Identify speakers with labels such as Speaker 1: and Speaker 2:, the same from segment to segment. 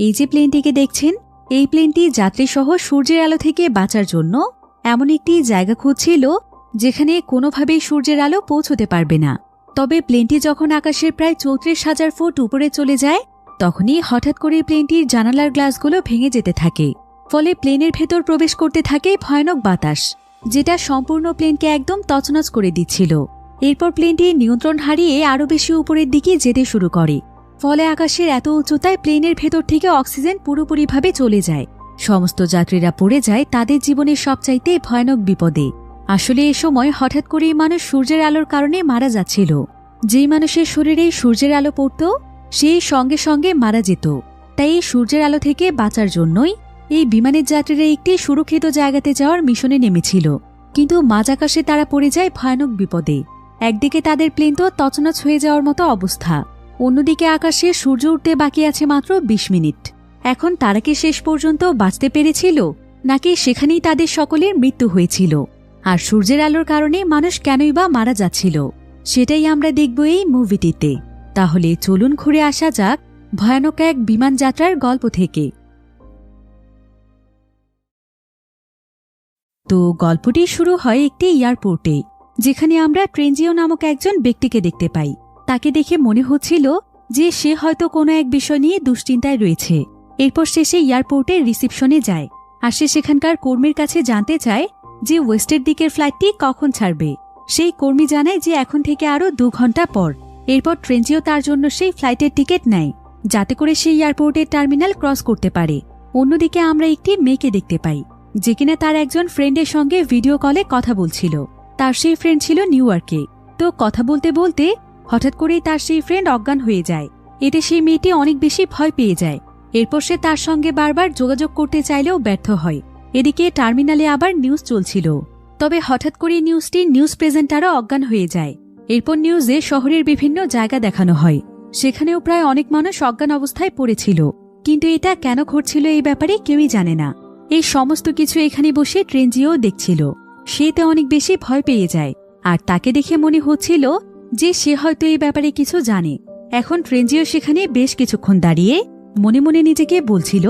Speaker 1: এই যে প্লেনটিকে দেখছেন, এই প্লেনটি যাত্রীসহ সূর্যের আলো থেকে বাঁচার জন্য এমন একটি জায়গা খুঁজছিল যেখানে কোনোভাবেই সূর্যের আলো পৌঁছতে পারবে না। তবে প্লেনটি যখন আকাশের প্রায় ৩৪,০০০ ফুট উপরে চলে যায়, তখনই হঠাৎ করে প্লেনটির জানালার গ্লাসগুলো ভেঙে যেতে থাকে। ফলে প্লেনের ভেতর প্রবেশ করতে থাকে ভয়ানক বাতাস, যেটা সম্পূর্ণ প্লেনকে একদম তছনছ করে দিচ্ছিল। এরপর প্লেনটি নিয়ন্ত্রণ হারিয়ে আরও বেশি উপরের দিকে যেতে শুরু করে। ফলে আকাশের এত উচ্চতায় প্লেনের ভেতর থেকে অক্সিজেন পুরোপুরিভাবে চলে যায়। সমস্ত যাত্রীরা পড়ে যায় তাদের জীবনের সবচাইতে ভয়ানক বিপদে। আসলে এ সময় হঠাৎ করেই মানুষ সূর্যের আলোর কারণে মারা যাচ্ছিল। যেই মানুষের শরীরে সূর্যের আলো পড়ত, সেই সঙ্গে সঙ্গে মারা যেত। তাই এই সূর্যের আলো থেকে বাঁচার জন্যই এই বিমানের যাত্রীরা একটি সুরক্ষিত জায়গাতে যাওয়ার মিশনে নেমেছিল। কিন্তু মাঝ আকাশে তারা পড়ে যায় ভয়ানক বিপদে। একদিকে তাদের প্লেন তো তছনছ হয়ে যাওয়ার মতো অবস্থা, অন্যদিকে আকাশে সূর্য উঠতে বাকি আছে মাত্র ২০ মিনিট। এখন তারা কি শেষ পর্যন্ত বাঁচতে পেরেছিল, নাকি সেখানেই তাদের সকলের মৃত্যু হয়েছিল? আর সূর্যের আলোর কারণে মানুষ কেনই বা মারা যাচ্ছিল, সেটাই আমরা দেখব এই মুভিটিতে। তাহলে চলুন ঘুরে আসা যাক ভয়ানক এক বিমান যাত্রার গল্প থেকে। তো গল্পটি শুরু হয় একটি এয়ারপোর্টে, যেখানে আমরা ট্রেনজিও নামক একজন ব্যক্তিকে দেখতে পাই। তাকে দেখে মনে হচ্ছিল যে সে হয়তো কোনো এক বিষয় নিয়ে দুশ্চিন্তায় রয়েছে। এরপর সে এয়ারপোর্টের রিসিপশনে যায়, আর সে সেখানকার কর্মীর কাছে জানতে চায় যে ওয়েস্টের দিকের ফ্লাইটটি কখন ছাড়বে। সেই কর্মী জানায় যে এখন থেকে আরও ২ ঘন্টা পর। এরপর ট্রেনজিও তার জন্য সেই ফ্লাইটের টিকিট নেয়, যাতে করে সেই এয়ারপোর্টের টার্মিনাল ক্রস করতে পারে। অন্যদিকে আমরা একটি মেয়েকে দেখতে পাই, যে কিনা তার একজন ফ্রেন্ডের সঙ্গে ভিডিও কলে কথা বলছিল। তার সেই ফ্রেন্ড ছিল নিউ ইয়র্কে। তো কথা বলতে বলতে হঠাৎ করেই তার সেই ফ্রেন্ড অজ্ঞান হয়ে যায়। এতে সেই মেয়েটি অনেক বেশি ভয় পেয়ে যায়। এরপর সে তার সঙ্গে বারবার যোগাযোগ করতে চাইলেও ব্যর্থ হয়। এদিকে টার্মিনালে আবার নিউজ চলছিল। তবে হঠাৎ করে নিউজটির নিউজ প্রেজেন্টারও অজ্ঞান হয়ে যায়। এরপর নিউজে শহরের বিভিন্ন জায়গা দেখানো হয়, সেখানেও প্রায় অনেক মানুষ অজ্ঞান অবস্থায় পড়েছিল। কিন্তু এটা কেন ঘটছিল এই ব্যাপারে কেউই জানে না। এই সমস্ত কিছু এখানে বসে ট্রেনজিও দেখছিল। সেতে অনেক বেশি ভয় পেয়ে যায়, আর তাকে দেখে মনে হচ্ছিল যে সে হয়তো এই ব্যাপারে কিছু জানে। এখন ট্রেনজিও সেখানে বেশ কিছুক্ষণ দাঁড়িয়ে মনে মনে নিজেকে বলছিল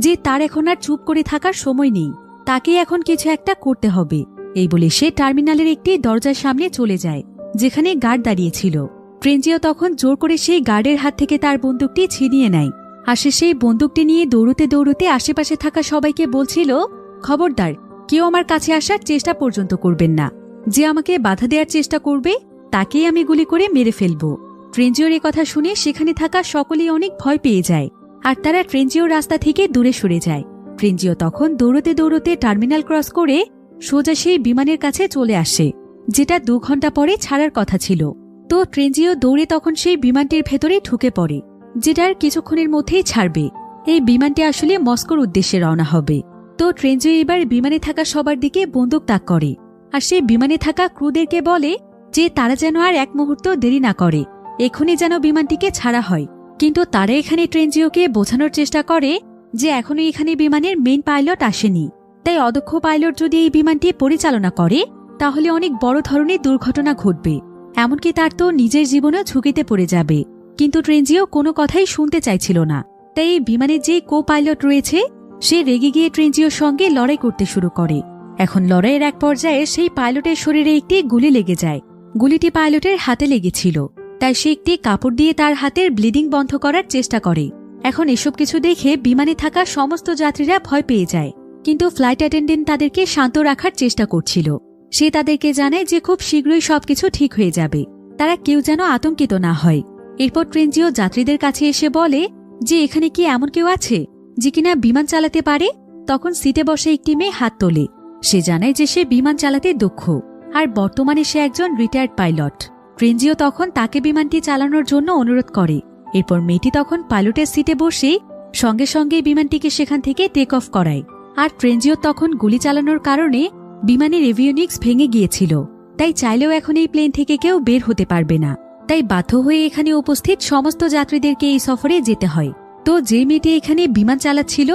Speaker 1: যে তার এখন আর চুপ করে থাকার সময় নেই, তাকে এখন কিছু একটা করতে হবে। এই বলে সে টার্মিনালের একটি দরজার সামনে চলে যায়, যেখানে গার্ড দাঁড়িয়েছিল। ট্রেনজিও তখন জোর করে সেই গার্ডের হাত থেকে তার বন্দুকটি ছিনিয়ে নেয়। আর সে সেই বন্দুকটি নিয়ে দৌড়তে দৌড়তে আশেপাশে থাকা সবাইকে বলছিল, খবরদার, কেউ আমার কাছে আসার চেষ্টা পর্যন্ত করবেন না। যে আমাকে বাধা দেওয়ার চেষ্টা করবে তাকেই আমি গুলি করে মেরে ফেলব। ট্রেনজিওর এ কথা শুনে সেখানে থাকা সকলেই অনেক ভয় পেয়ে যায়, আর তারা ট্রেনজিওর রাস্তা থেকে দূরে সরে যায়। ট্রেনজিও তখন দৌড়তে দৌড়তে টার্মিনাল ক্রস করে সোজা সেই বিমানের কাছে চলে আসে, যেটা ২ ঘন্টা পরে ছাড়ার কথা ছিল। তো ট্রেনজিও দৌড়ে তখন সেই বিমানটির ভেতরে ঢুকে পড়ে, যেটার কিছুক্ষণের মধ্যেই ছাড়বে। এই বিমানটি আসলে মস্কোর উদ্দেশ্যে রওনা হবে। তো ট্রেনজিও এবার বিমানে থাকা সবার দিকে বন্দুক তাক করে, আর সে বিমানে থাকা ক্রুদেরকে বলে যে তারা যেন আর এক মুহূর্ত দেরি না করে, এখনই যেন বিমানটিকে ছাড়া হয়। কিন্তু তারা এখানে ট্রেনজিওকে বোঝানোর চেষ্টা করে যে এখনো এখানে বিমানের মেইন পাইলট আসেনি, তাই অদক্ষ পাইলট যদি এই বিমানটি পরিচালনা করে তাহলে অনেক বড় ধরনের দুর্ঘটনা ঘটবে, এমনকি তার তো নিজের জীবনেও ঝুঁকিতে পড়ে যাবে। কিন্তু ট্রেনজিও কোনো কথাই শুনতে চাইছিল না। তাই এই বিমানের যে কো পাইলট রয়েছে সে রেগে গিয়ে ট্রেনজিওর সঙ্গে লড়াই করতে শুরু করে। এখন লড়াইয়ের এক পর্যায়ে সেই পাইলটের শরীরে একটি গুলি লেগে যায়। গুলিটি পাইলটের হাতে লেগেছিল, তাই সে একটি কাপড় দিয়ে তার হাতের ব্লিডিং বন্ধ করার চেষ্টা করে। এখন এসব কিছু দেখে বিমানে থাকা সমস্ত যাত্রীরা ভয় পেয়ে যায়, কিন্তু ফ্লাইট অ্যাটেন্ডেন্ট তাদেরকে শান্ত রাখার চেষ্টা করছিল। সে তাদেরকে জানায় যে খুব শীঘ্রই সবকিছু ঠিক হয়ে যাবে, তারা কেউ যেন আতঙ্কিত না হয়। এরপর ট্রেনজিও যাত্রীদের কাছে এসে বলে যে এখানে কি এমন কেউ আছে যে কিনা বিমান চালাতে পারে? তখন সিটে বসে একটি মেয়ে হাত তোলে। সে জানায় যে সে বিমান চালাতে দক্ষ, আর বর্তমানে সে একজন রিটায়ার্ড পাইলট। ট্রেনজিও তখন তাকে বিমানটি চালানোর জন্য অনুরোধ করে। এরপর মেয়েটি তখন পাইলটের সিটে বসে সঙ্গে সঙ্গে বিমানটিকে সেখান থেকে টেক অফ করায়। আর ট্রেনজিও তখন গুলি চালানোর কারণে বিমানের এভিওনিক্স ভেঙে গিয়েছিল, তাই চাইলেও এখন এই প্লেন থেকে কেউ বের হতে পারবে না। তাই বাধ্য হয়ে এখানে উপস্থিত সমস্ত যাত্রীদেরকে এই সফরে যেতে হয়। তো যে মেয়েটি এখানে বিমান চালাচ্ছিল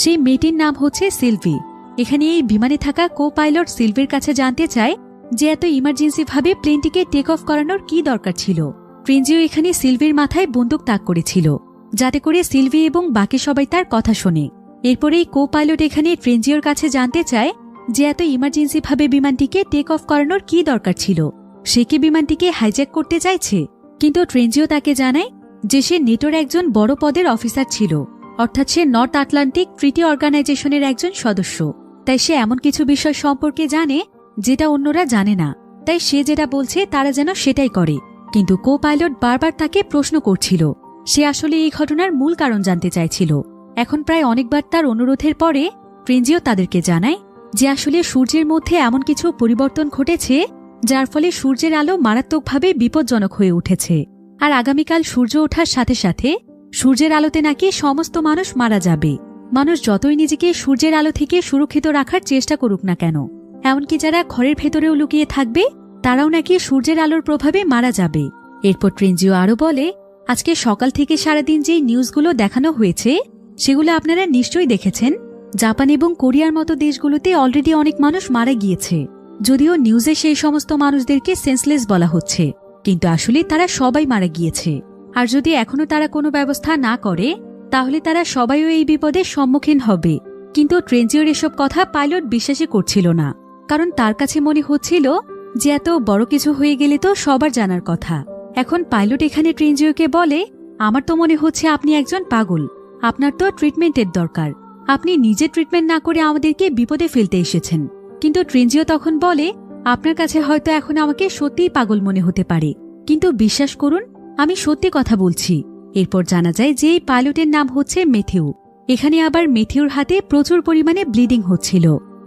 Speaker 1: সেই মেয়েটির নাম হচ্ছে সিলভি। এখানে এই বিমানে থাকা কো পাইলট সিলভির কাছে জানতে চায় যে এত ইমার্জেন্সি ভাবে প্লেনটিকে টেক অফ করানোর কি দরকার ছিল। ট্রেনজিও এখানে সিলভির মাথায় বন্দুক তাক করেছিল, যাতে করে সিলভি এবং বাকি সবাই তার কথা শোনে। এরপরেই কো পাইলট এখানে ট্রেনজিওর কাছে জানতে চায় যে এত ইমার্জেন্সি ভাবে বিমানটিকে টেক অফ করানোর কি দরকার ছিল, সে কি বিমানটিকে হাইজ্যাক করতে চাইছে। কিন্তু ট্রেনজিও তাকে জানায় যে সে নেটোর একজন বড় পদের অফিসার ছিল, অর্থাৎ সে নর্থ আটলান্টিক ট্রিটি অর্গানাইজেশনের একজন সদস্য। তাই সে এমন কিছু বিষয় সম্পর্কে জানে যেটা অন্যরা জানে না, তাই সে যেটা বলছে তারা যেন সেটাই করে। কিন্তু কো পাইলট বারবার তাকে প্রশ্ন করছিল, সে আসলে এই ঘটনার মূল কারণ জানতে চাইছিল। এখন প্রায় অনেকবার তার অনুরোধের পরে ট্রেনজিও তাদেরকে জানায় যে আসলে সূর্যের মধ্যে এমন কিছু পরিবর্তন ঘটেছে যার ফলে সূর্যের আলো মারাত্মকভাবে বিপজ্জনক হয়ে উঠেছে, আর আগামীকাল সূর্য ওঠার সাথে সাথে সূর্যের আলোতে নাকি সমস্ত মানুষ মারা যাবে। মানুষ যতই নিজেকে সূর্যের আলো থেকে সুরক্ষিত রাখার চেষ্টা করুক না কেন, এমনকি যারা ঘরের ভেতরেও লুকিয়ে থাকবে তারাও নাকি সূর্যের আলোর প্রভাবে মারা যাবে। এরপর ট্রেনজিও আরও বলে, আজকে সকাল থেকে সারাদিন যেই নিউজগুলো দেখানো হয়েছে সেগুলো আপনারা নিশ্চয়ই দেখেছেন। জাপান এবং কোরিয়ার মতো দেশগুলোতে অলরেডি অনেক মানুষ মারা গিয়েছে। যদিও নিউজে সেই সমস্ত মানুষদেরকে সেন্সলেস বলা হচ্ছে, কিন্তু আসলে তারা সবাই মারা গিয়েছে। আর যদি এখনো তারা কোনো ব্যবস্থা না করে তাহলে তারা সবাইও এই বিপদের সম্মুখীন হবে। কিন্তু ট্রেনজিওর এসব কথা পাইলট বিশ্বাসই করছিল না, কারণ তার কাছে মনে হচ্ছিল যে এত বড় কিছু হয়ে গেলে তো সবার জানার কথা। এখন পাইলট এখানে ট্রেনজিওকে বলে, আমার তো মনে হচ্ছে আপনি একজন পাগল, আপনার তো ট্রিটমেন্টের দরকার, আপনি নিজে ট্রিটমেন্ট না করে আমাদেরকে বিপদে ফেলতে এসেছেন। কিন্তু ট্রেনজিও তখন বলে, আপনার কাছে হয়তো এখন আমাকে সত্যিই পাগল মনে হতে পারে, কিন্তু বিশ্বাস করুন আমি সত্যি কথা বলছি। এরপর জানা যায় যে এই পাইলটের নাম হচ্ছে ম্যাথিউ। এখানে আবার ম্যাথিউর হাতে প্রচুর পরিমাণে ব্লিডিং হচ্ছিল,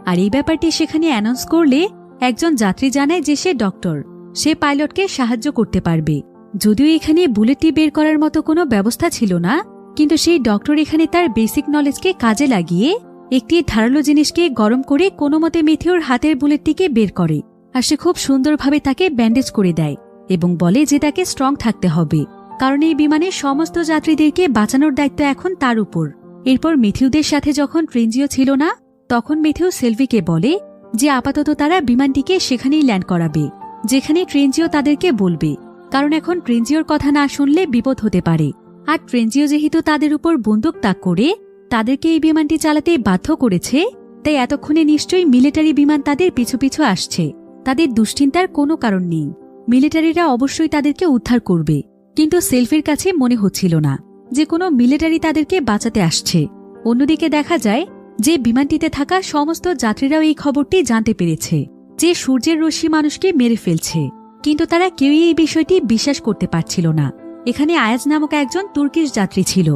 Speaker 1: আর এই ব্যাপারটি সেখানে অ্যানাউন্স করলে একজন যাত্রী জানায় যে সে ডক্টর, সে পাইলটকে সাহায্য করতে পারবে। যদিও এখানে বুলেটটি বের করার মতো কোনো ব্যবস্থা ছিল না, কিন্তু সেই ডক্টর এখানে তার বেসিক নলেজকে কাজে লাগিয়ে একটি ধারালো জিনিসকে গরম করে কোনো মতে ম্যাথিউর হাতের বুলেটটিকে বের করে, আর সে খুব সুন্দরভাবে তাকে ব্যান্ডেজ করে দেয় এবং বলে যে তাকে স্ট্রং থাকতে হবে, কারণ এই বিমানের সমস্ত যাত্রীদেরকে বাঁচানোর দায়িত্ব এখন তার উপর। এরপর ম্যাথিউদের সাথে যখন ট্রেনজিও ছিল না তখন ম্যাথিউ সেলভিকে বলে যে আপাতত তারা বিমানটিকে সেখানেই ল্যান্ড করাবে যেখানে ট্রেনজিও তাদেরকে বলবে, কারণ এখন ট্রেনজিওর কথা না শুনলে বিপদ হতে পারে। আর ট্রেনজিও যেহেতু তাদের উপর বন্দুক তাক করে তাদেরকে এই বিমানটি চালাতে বাধ্য করেছে, তাই এতক্ষণে নিশ্চয়ই মিলিটারি বিমান তাদের পিছু পিছু আসছে। তাদের দুশ্চিন্তার কোনো কারণ নেই, মিলিটারিরা অবশ্যই তাদেরকে উদ্ধার করবে। কিন্তু সেলফির কাছে মনে হচ্ছিল না যে কোনো মিলিটারি তাদেরকে বাঁচাতে আসছে। অন্যদিকে দেখা যায় যে বিমানটিতে থাকা সমস্ত যাত্রীরাও এই খবরটি জানতে পেরেছে যে সূর্যের রশ্মি মানুষকে মেরে ফেলছে, কিন্তু তারা কেউই এই বিষয়টি বিশ্বাস করতে পারছিল না। এখানে আয়াজ নামক একজন তুর্কিশ যাত্রী ছিল,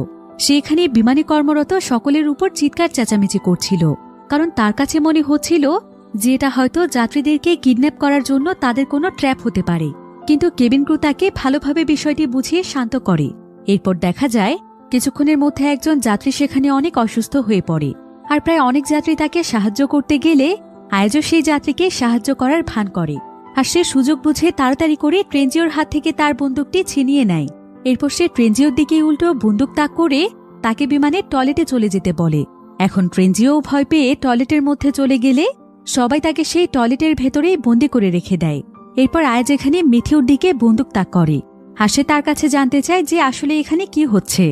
Speaker 1: সে এখানে বিমানে কর্মরত সকলের উপর চিৎকার চেঁচামেচি করছিল, কারণ তার কাছে মনে হচ্ছিল যে এটা হয়তো যাত্রীদেরকে কিডন্যাপ করার জন্য তাদের কোনো ট্র্যাপ হতে পারে। কিন্তু কেবিন ক্রু তাকে ভালোভাবে বিষয়টি বুঝিয়ে শান্ত করে। এরপর দেখা যায় কিছুক্ষণের মধ্যে একজন যাত্রী সেখানে অনেক অসুস্থ হয়ে পড়ে, আর প্রায় অনেক যাত্রী তাকে সাহায্য করতে গেলে আয়াজও সেই যাত্রীকে সাহায্য করার ভান করে, আর সে সুযোগ বুঝে তাড়াতাড়ি করে ট্রেনজিওর হাত থেকে তার বন্দুকটি ছিনিয়ে নেয়। এরপর সে ট্রেনজিওর দিকে উল্টো বন্দুক তাক করে তাকে বিমানের টয়লেটে চলে যেতে বলে। এখন ট্রেনজিও ভয় পেয়ে টয়লেটের মধ্যে চলে গেলে সবাই তাকে সেই টয়লেটের ভেতরেই বন্দি করে রেখে দেয়। এরপর আয়াজ এখানে ম্যাথিউর দিকে বন্দুক তাক করে, আর সে তার কাছে জানতে চায় যে আসলে এখানে কি হচ্ছে,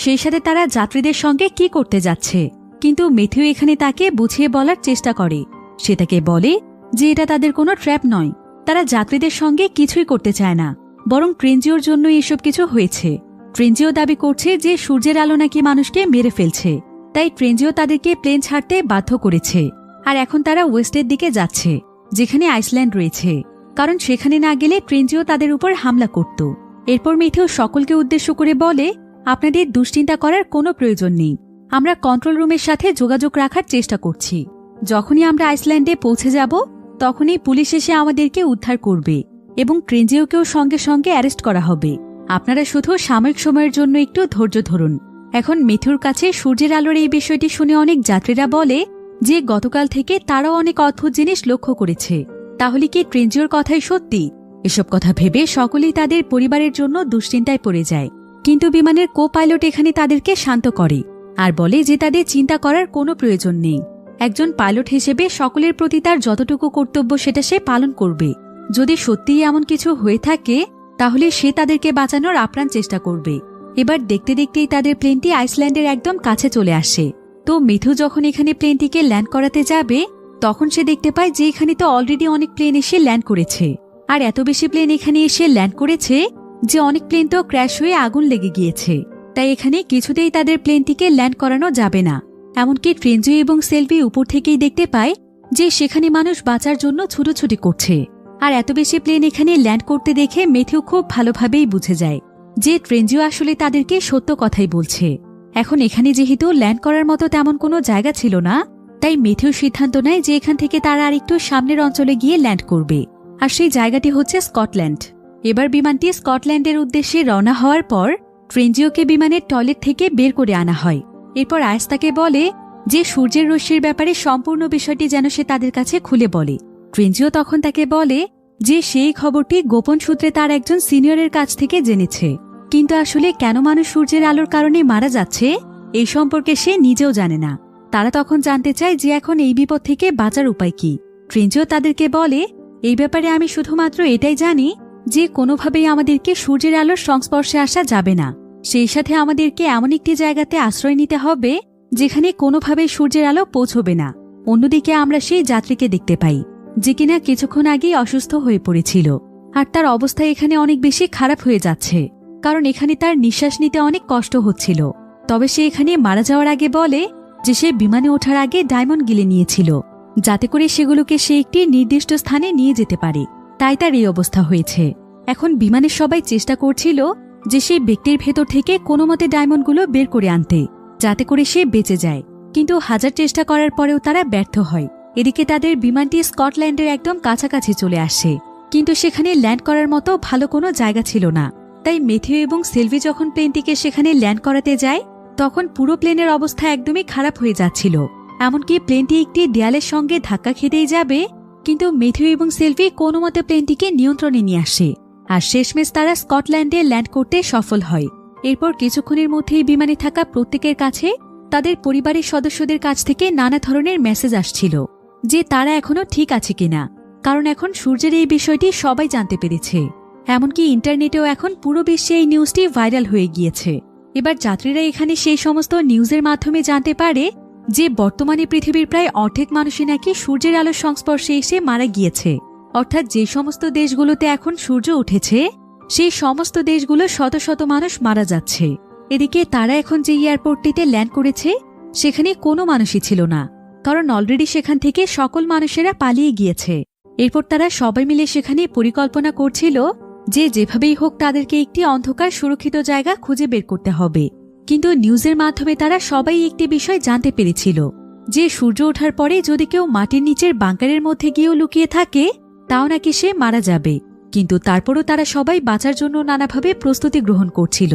Speaker 1: সেই সাথে তারা যাত্রীদের সঙ্গে কি করতে যাচ্ছে। কিন্তু ম্যাথিউ এখানে তাকে বুঝিয়ে বলার চেষ্টা করে। সে তাকে বলে যে এটা তাদের কোনো ট্র্যাপ নয়, তারা যাত্রীদের সঙ্গে কিছুই করতে চায় না, বরং ট্রেনজিওর জন্য এসব কিছু হয়েছে। ট্রেনজিও দাবি করছে যে সূর্যের আলো নাকি মানুষকে মেরে ফেলছে, তাই ট্রেনজিও তাদেরকে প্লেন ছাড়তে বাধ্য করেছে। আর এখন তারা ওয়েস্টের দিকে যাচ্ছে যেখানে আইসল্যান্ড রয়েছে, কারণ সেখানে না গেলে ট্রেনজিও তাদের উপর হামলা করত। এরপর ম্যাথিউ সকলকে উদ্দেশ্য করে বলে, আপনাদের দুশ্চিন্তা করার কোনো প্রয়োজন নেই, আমরা কন্ট্রোল রুমের সাথে যোগাযোগ রাখার চেষ্টা করছি। যখনই আমরা আইসল্যান্ডে পৌঁছে যাব তখনই পুলিশ এসে আমাদেরকে উদ্ধার করবে এবং ট্রেনজিওকেও সঙ্গে সঙ্গে অ্যারেস্ট করা হবে। আপনারা শুধু সাময়িক সময়ের জন্য একটু ধৈর্য ধরুন। এখন ম্যাথিউর কাছে সূর্যের আলোর এই বিষয়টি শুনে অনেক যাত্রীরা বলে যে গতকাল থেকে তারাও অনেক অদ্ভুত জিনিস লক্ষ্য করেছে। তাহলে কি ট্রেনজিওর কথাই সত্যি? এসব কথা ভেবে সকলেই তাদের পরিবারের জন্য দুশ্চিন্তায় পড়ে যায়। কিন্তু বিমানের কো পাইলট এখানে তাদেরকে শান্ত করে আর বলে যে তাদের চিন্তা করার কোনো প্রয়োজন নেই। একজন পাইলট হিসেবে সকলের প্রতি তার যতটুকু কর্তব্য সেটা সে পালন করবে। যদি সত্যিই এমন কিছু হয়ে থাকে তাহলে সে তাদেরকে বাঁচানোর আপ্রাণ চেষ্টা করবে এবার দেখতে দেখতেই তাদের প্লেনটি আইসল্যান্ডের একদম কাছে চলে আসে। তো মিথু যখন এখানে প্লেনটিকে ল্যান্ড করাতে যাবে তখন সে দেখতে পায় যে এখানে তো অলরেডি অনেক প্লেন এসে ল্যান্ড করেছে, আর এত বেশি প্লেন এখানে এসে ল্যান্ড করেছে যে অনেক প্লেন তো ক্র্যাশ হয়ে আগুন লেগে গিয়েছে। তাই এখানে কিছুতেই তাদের প্লেনটিকে ল্যান্ড করানো যাবে না। এমনকি ট্রেনজিও এবং সেলভি উপর থেকেই দেখতে পায় যে সেখানে মানুষ বাঁচার জন্য ছুটোছুটি করছে। আর এত বেশি প্লেন এখানে ল্যান্ড করতে দেখে মেথিউ খুব ভালোভাবেই বুঝে যায় যে ট্রেনজিও আসলে তাদেরকে সত্য কথাই বলছে। এখন এখানে যেহেতু ল্যান্ড করার মতো তেমন কোনো জায়গা ছিল না, তাই মেথিউ সিদ্ধান্ত নেয় যে এখান থেকে তারা আরেকটু সামনের অঞ্চলে গিয়ে ল্যান্ড করবে, আর সেই জায়গাটি হচ্ছে স্কটল্যান্ড। এবার বিমানটি স্কটল্যান্ডের উদ্দেশ্যে রওনা হওয়ার পর ট্রেনজিওকে বিমানের টয়লেট থেকে বের করে আনা হয়। এরপর আয়েস তাকে বলে যে সূর্যের রশ্মির ব্যাপারে সম্পূর্ণ বিষয়টি যেন সে তাদের কাছে খুলে বলে। ট্রেনজিও তখন তাকে বলে যে সেই খবরটি গোপন সূত্রে তার একজন সিনিয়রের কাছ থেকে জেনেছে, কিন্তু আসলে কেন মানুষ সূর্যের আলোর কারণে মারা যাচ্ছে এই সম্পর্কে সে নিজেও জানে না। তারা তখন জানতে চায় যে এখন এই বিপদ থেকে বাঁচার উপায় কি। ট্রেনজিও তাদেরকে বলে এই ব্যাপারে আমি শুধুমাত্র এটাই জানি যে কোনোভাবেই আমাদেরকে সূর্যের আলোর সংস্পর্শে আসা যাবে না, সেই সাথে আমাদেরকে এমন একটি জায়গাতে আশ্রয় নিতে হবে যেখানে কোনোভাবেই সূর্যের আলো পৌঁছবে না। অন্যদিকে আমরা সেই যাত্রীকে দেখতে পাই যে কিনা কিছুক্ষণ আগেই অসুস্থ হয়ে পড়েছিল, আর তার অবস্থা এখানে অনেক বেশি খারাপ হয়ে যাচ্ছে, কারণ এখানে তার নিঃশ্বাস নিতে অনেক কষ্ট হচ্ছিল। তবে সে এখানে মারা যাওয়ার আগে বলে যে সে বিমানে ওঠার আগে ডায়মন্ড গিলে নিয়েছিল, যাতে করে সেগুলোকে সে একটি নির্দিষ্ট স্থানে নিয়ে যেতে পারে, তাই তার এই অবস্থা হয়েছে। এখন বিমানের সবাই চেষ্টা করছিল যে সেই ব্যক্তির ভেতর থেকে কোনো মতে ডায়মন্ডগুলো বের করে আনতে, যাতে করে সে বেঁচে যায়, কিন্তু হাজার চেষ্টা করার পরেও তারা ব্যর্থ হয়। এদিকে তাদের বিমানটি স্কটল্যান্ডের একদম কাছাকাছি চলে আসে, কিন্তু সেখানে ল্যান্ড করার মতো ভালো কোনো জায়গা ছিল না। তাই মেথিউ এবং সেলভি যখন প্লেনটিকে সেখানে ল্যান্ড করাতে যায় তখন পুরো প্লেনের অবস্থা একদমই খারাপ হয়ে যাচ্ছিল। এমনকি প্লেনটি একটি দেয়ালের সঙ্গে ধাক্কা খেতেই যাবে, কিন্তু মেথিউ এবং সেলভি কোনো মতে প্লেনটিকে নিয়ন্ত্রণে নিয়ে আসে, আর শেষমেশ তারা স্কটল্যান্ডে ল্যান্ড করতে সফল হয়। এরপর কিছুক্ষণের মধ্যেই বিমানে থাকা প্রত্যেকের কাছে তাদের পরিবারের সদস্যদের কাছ থেকে নানা ধরনের মেসেজ আসছিল যে তারা এখনো ঠিক আছে কিনা, কারণ এখন সূর্যের এই বিষয়টি সবাই জানতে পেরেছে। এমনকি ইন্টারনেটেও এখন পুরো বিশ্বে এই নিউজটি ভাইরাল হয়ে গিয়েছে। এবার যাত্রীরা এখানে সেই সমস্ত নিউজের মাধ্যমে জানতে পারে যে বর্তমানে পৃথিবীর প্রায় অর্ধেক মানুষই নাকি সূর্যের আলোর সংস্পর্শে এসে মারা গিয়েছে, অর্থাৎ যে সমস্ত দেশগুলোতে এখন সূর্য উঠেছে সেই সমস্ত দেশগুলো শত শত মানুষ মারা যাচ্ছে। এদিকে তারা এখন যে এয়ারপোর্টটিতে ল্যান্ড করেছে সেখানে কোনো মানুষই ছিল না, কারণ অলরেডি সেখান থেকে সকল মানুষেরা পালিয়ে গিয়েছে। এরপর তারা সবাই মিলে সেখানে পরিকল্পনা করছিল যে যেভাবেই হোক তাদেরকে একটি অন্ধকার সুরক্ষিত জায়গা খুঁজে বের করতে হবে। কিন্তু নিউজের মাধ্যমে তারা সবাই একটি বিষয় জানতে পেরেছিল যে সূর্য ওঠার পরে যদি কেউ মাটির নিচের বাংকারের মধ্যে গিয়েও লুকিয়ে থাকে তাও নাকি সে মারা যাবে। কিন্তু তারপরও তারা সবাই বাঁচার জন্য নানাভাবে প্রস্তুতি গ্রহণ করছিল।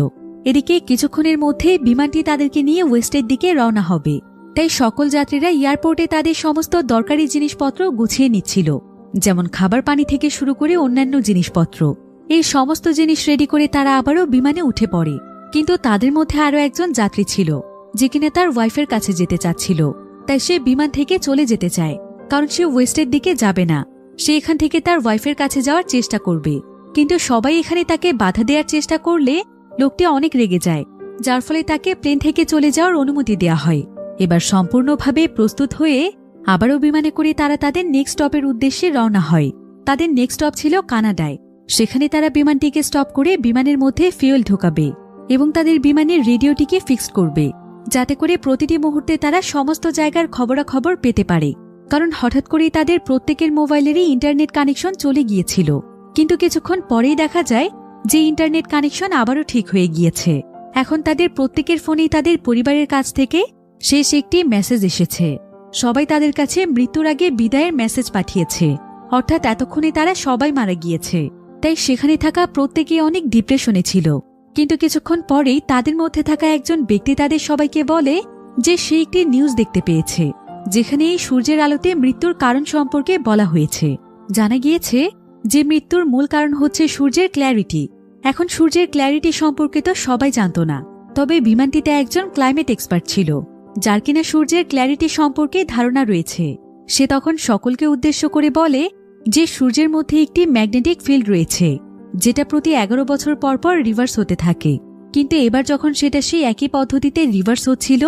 Speaker 1: এদিকে কিছুক্ষণের মধ্যে বিমানটি তাদেরকে নিয়ে ওয়েস্টের দিকে রওনা হবে, তাই সকল যাত্রীরা এয়ারপোর্টে তাদের সমস্ত দরকারি জিনিসপত্র গুছিয়ে নিচ্ছিল, যেমন খাবার পানি থেকে শুরু করে অন্যান্য জিনিসপত্র। এই সমস্ত জিনিস রেডি করে তারা আবারও বিমানে উঠে পড়ে। কিন্তু তাদের মধ্যে আরও একজন যাত্রী ছিল যে কিনা তার ওয়াইফের কাছে যেতে চাচ্ছিল, তাই সে বিমান থেকে চলে যেতে চায়, কারণ সে ওয়েস্টের দিকে যাবে না, সে এখান থেকে তার ওয়াইফের কাছে যাওয়ার চেষ্টা করবে। কিন্তু সবাই এখানে তাকে বাধা দেওয়ার চেষ্টা করলে লোকটি অনেক রেগে যায়, যার ফলে তাকে প্লেন থেকে চলে যাওয়ার অনুমতি দেওয়া হয়। এবার সম্পূর্ণভাবে প্রস্তুত হয়ে আবারও বিমানে করে তারা তাদের নেক্সট স্টপের উদ্দেশ্যে রওনা হয়। তাদের নেক্সট স্টপ ছিল কানাডায়। সেখানে তারা বিমানটিকে স্টপ করে বিমানের মধ্যে ফিউয়েল ঢোকাবে এবং তাদের বিমানের রেডিওটিকে ফিক্সড করবে, যাতে করে প্রতিটি মুহূর্তে তারা সমস্ত জায়গার খবরাখবর পেতে পারে। কারণ হঠাৎ করেই তাদের প্রত্যেকের মোবাইলেরই ইন্টারনেট কানেকশন চলে গিয়েছিল, কিন্তু কিছুক্ষণ পরেই দেখা যায় যে ইন্টারনেট কানেকশন আবারও ঠিক হয়ে গিয়েছে। এখন তাদের প্রত্যেকের ফোনেই তাদের পরিবারের কাছ থেকে শেষ একটি মেসেজ এসেছে। সবাই তাদের কাছে মৃত্যুর আগে বিদায়ের মেসেজ পাঠিয়েছে, অর্থাৎ এতক্ষণে তারা সবাই মারা গিয়েছে। তাই সেখানে থাকা প্রত্যেকে অনেক ডিপ্রেশনে ছিল। কিন্তু কিছুক্ষণ পরেই তাদের মধ্যে থাকা একজন ব্যক্তি তাদের সবাইকে বলে যে সে একটি নিউজ দেখতে পেয়েছে যেখানে এই সূর্যের আলোতে মৃত্যুর কারণ সম্পর্কে বলা হয়েছে। জানা গিয়েছে যে মৃত্যুর মূল কারণ হচ্ছে সূর্যের ক্ল্যারিটি। এখন সূর্যের ক্ল্যারিটি সম্পর্কে তো সবাই জানত না, তবে বিমানটিতে একজন ক্লাইমেট এক্সপার্ট ছিল যার কিনা সূর্যের ক্ল্যারিটি সম্পর্কে ধারণা রয়েছে। সে তখন সকলকে উদ্দেশ্য করে বলে যে সূর্যের মধ্যে একটি ম্যাগনেটিক ফিল্ড রয়েছে যেটা প্রতি 11 বছর পর পর রিভার্স হতে থাকে। কিন্তু এবার যখন সেটা সেই একই পদ্ধতিতে রিভার্স হচ্ছিল